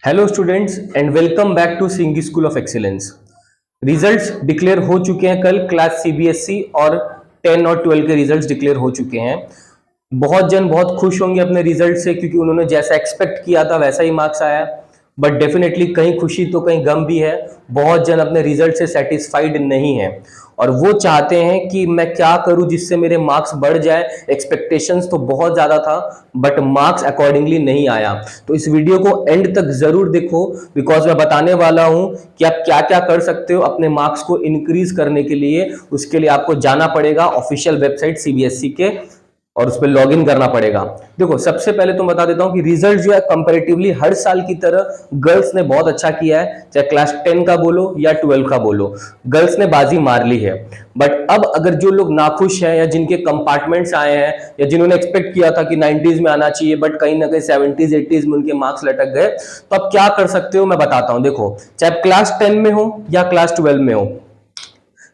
Hello students and welcome back to Singhi school of excellence. Results declare हो चुके हैं कल। क्लास सीबीएसई और 10 और 12 के रिजल्ट्स डिक्लेयर हो चुके हैं। बहुत जन बहुत खुश होंगे अपने रिजल्ट से, क्योंकि उन्होंने जैसा एक्सपेक्ट किया था वैसा ही मार्क्स आया। बट डेफिनेटली कहीं खुशी तो कहीं गम भी है। बहुत जन अपने रिजल्ट से सेटिस्फाइड नहीं है और वो चाहते हैं कि मैं क्या करूं जिससे मेरे मार्क्स बढ़ जाए। एक्सपेक्टेशंस तो बहुत ज्यादा था बट मार्क्स अकॉर्डिंगली नहीं आया। तो इस वीडियो को एंड तक जरूर देखो, बिकॉज मैं बताने वाला हूं कि आप क्या क्या कर सकते हो अपने मार्क्स को इंक्रीज करने के लिए। उसके लिए आपको जाना पड़ेगा ऑफिशियल वेबसाइट सीबीएसई के और उस पर लॉग इन करना पड़ेगा। देखो, सबसे पहले तो बता देता हूं कि रिजल्ट जो है कंपैरेटिवली हर साल की तरह गर्ल्स ने बहुत अच्छा किया है। चाहे क्लास 10 का बोलो या 12 का बोलो, गर्ल्स ने बाजी मार ली है। बट अब अगर जो लोग नाखुश हैं या जिनके कंपार्टमेंट्स आए हैं या जिन्होंने एक्सपेक्ट किया था कि 90s में आना चाहिए बट कहीं ना कहीं 70s 80s में उनके मार्क्स लटक गए, तो अब क्या कर सकते हो मैं बताता हूं। देखो, चाहे क्लास 10 में हो या क्लास 12 में हो,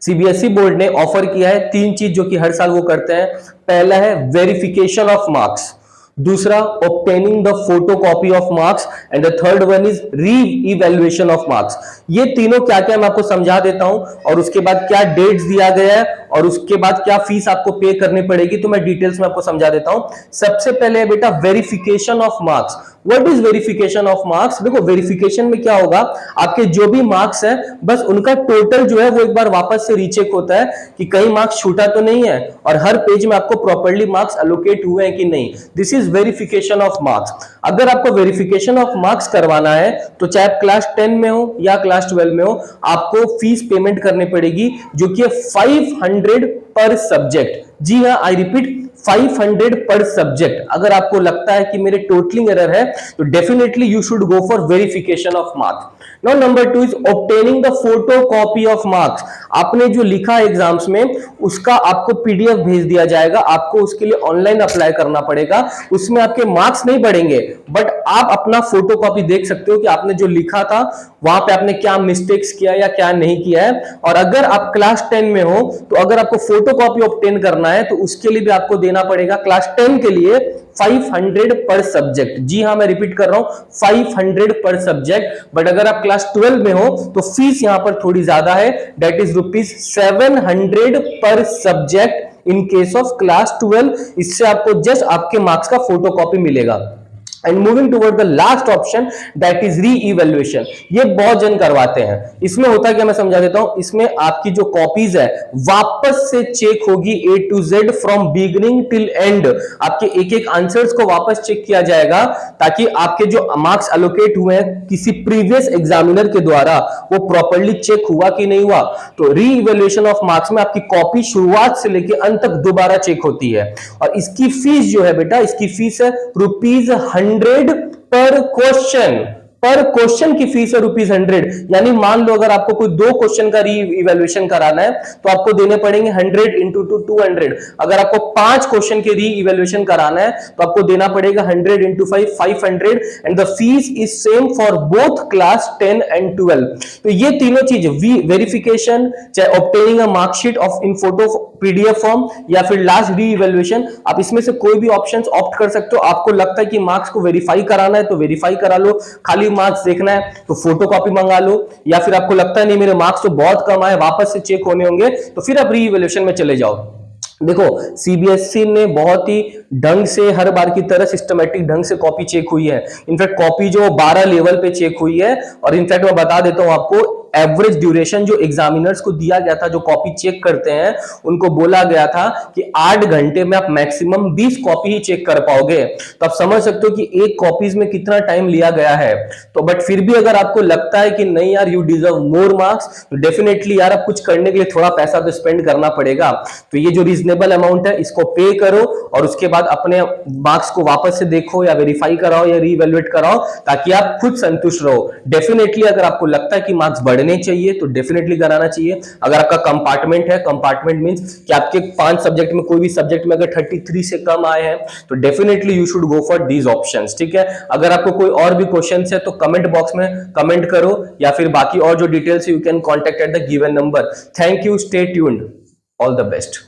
सीबीएसई बोर्ड ने ऑफर किया है 3 चीज जो कि हर साल वो करते हैं। पहला है वेरिफिकेशन ऑफ मार्क्स, दूसरा obtaining the photo copy of marks and the third one is re evaluation of marks. ये तीनों क्या क्या मैं आपको समझा देता हूं और उसके बाद क्या डेट्स दिया गया है और उसके बाद क्या फीस आपको पे करनी पड़ेगी, तो मैं डिटेल्स में आपको समझा देता हूं। सबसे पहले बेटा verification of marks. What is verification of marks? देखो, वेरिफिकेशन में क्या होगा, आपके जो भी मार्क्स है बस उनका टोटल जो है वो एक बार वापस से रीचेक होता है कि कहीं मार्क्स छूटा तो नहीं है और हर पेज में आपको प्रॉपर्ली मार्क्स एलोकेट हुए हैं कि नहीं। This is verification of marks. अगर आपको वेरिफिकेशन ऑफ मार्क्स करवाना है तो चाहे क्लास 10 में हो या क्लास 12 में हो, आपको फीस पेमेंट करनी पड़ेगी जो कि 500 पर सब्जेक्ट। जी हाँ, आई रिपीट 500 पर सब्जेक्ट। अगर आपको लगता है कि मेरे टोटलिंग एरर है तो definitely you should go for verification of marks. Now number 2 is obtaining the photo copy of marks. आपने जो लिखा एग्जाम्स में उसका आपको पीडीएफ भेज दिया जाएगा। आपको उसके लिए ऑनलाइन अप्लाई करना पड़ेगा। उसमें आपके मार्क्स नहीं बढ़ेंगे बट आप अपना फोटो कॉपी देख सकते हो कि आपने जो लिखा था वहां पे आपने क्या मिस्टेक्स किया या क्या नहीं किया है। और अगर आप क्लास 10 में हो तो अगर आपको फोटो कॉपी ऑब्टेन करना है तो उसके लिए भी आपको देना पड़ेगा क्लास 10 के लिए 500 पर सब्जेक्ट। जी हां, मैं रिपीट कर रहा हूं 500 पर सब्जेक्ट। बट अगर आप क्लास 12 में हो तो फीस यहां पर थोड़ी ज्यादा है, दैट इज ₹700 पर subject in case of class 12। इससे आपको जस्ट आपके मार्क्स का फोटो कॉपी मिलेगा। And moving toward the last option that is re evaluation. ये बहुत जन करवाते हैं। इसमें होता क्या मैं समझा देता हूं। इसमें आपकी जो कॉपीज है वापस से चेक होगी A to Z from beginning till and. आपके एक एक आंसर्स को वापस चेक किया जाएगा ताकि आपके जो मार्क्स एलोकेट हुए हैं किसी प्रीवियस एग्जामिनर के द्वारा वो प्रॉपर्ली चेक हुआ कि नहीं हुआ। तो री इवेल्युएशन ऑफ मार्क्स में आपकी कॉपी शुरुआत से लेकर अंत तक दोबारा चेक होती है। और इसकी फीस जो है बेटा, इसकी फीस है ₹100 पर क्वेश्चन। पर क्वेश्चन की फीस है ₹100। यानी मान लो अगर आपको कोई 2 क्वेश्चन का री इवेल्युएशन कराना है तो आपको देने पड़ेंगे 100 into 200। अगर आपको 5 क्वेश्चन के री इवेल्युएशन कराना है तो आपको देना पड़ेगा 100 into 5 500 and the fees is same for both class 10 and 12। तो ये तीनों चीज वेरिफिकेशन, चाहे obtaining a marksheet of in photo PDF form या फिर लास्ट री इवेल्युएशन, आप इसमें से कोई भी ऑप्शंस ऑप्ट कर सकते हो। आपको लगता है कि मार्क्स को वेरीफाई कराना है तो वेरीफाई करा लो, खाली मार्क्स देखना है तो फोटो कॉपी मंगा लो, या फिर आपको लगता है नहीं मेरे मार्क्स तो बहुत कम आए वापस से चेक होने होंगे तो फिर आप री इवेल्युएशन में चले जाओ। देखो, सीबीएसई ने बहुत ही ढंग से हर बार की तरह सिस्टमैटिक ढंग से कॉपी चेक हुई है। इनफैक्ट कॉपी जो 12 लेवल पे चेक हुई है और इनफैक्ट मैं बता देता हूं आपको, एवरेज ड्यूरेशन जो एग्जामिनर्स को दिया गया था, जो कॉपी चेक करते हैं उनको बोला गया था कि 8 घंटे में आप मैक्सिमम 20 कॉपी ही चेक कर पाओगे। तो आप समझ सकते हो कि एक कॉपीज में कितना टाइम लिया गया है। तो बट फिर भी अगर आपको लगता है कि नहीं यार यू डिजर्व मोर मार्क्स, तो डेफिनेटली यार आप कुछ करने के लिए थोड़ा पैसा तो स्पेंड करना पड़ेगा। तो ये जो रीजनेबल अमाउंट है इसको पे करो और उसके बाद अपने मार्क्स को वापस से देखो या वेरीफाई कराओ या रीवैल्यूएट कराओ ताकि आप खुद संतुष्ट रहो। डेफिनेटली अगर आपको लगता है कि मार्क्स बढ़ने चाहिए तो डेफिनेटली कराना चाहिए। अगर आपका कंपार्टमेंट है, कंपार्टमेंट मींस कि आपके 5 सब्जेक्ट में कोई भी सब्जेक्ट में अगर 33 से कम आए हैं तो definitely you should go for these options. ठीक है, अगर आपको कोई और भी क्वेश्चंस है तो कमेंट बॉक्स में कमेंट करो या फिर बाकी और जो details you can contact at the given number. Thank you, stay tuned, all the best.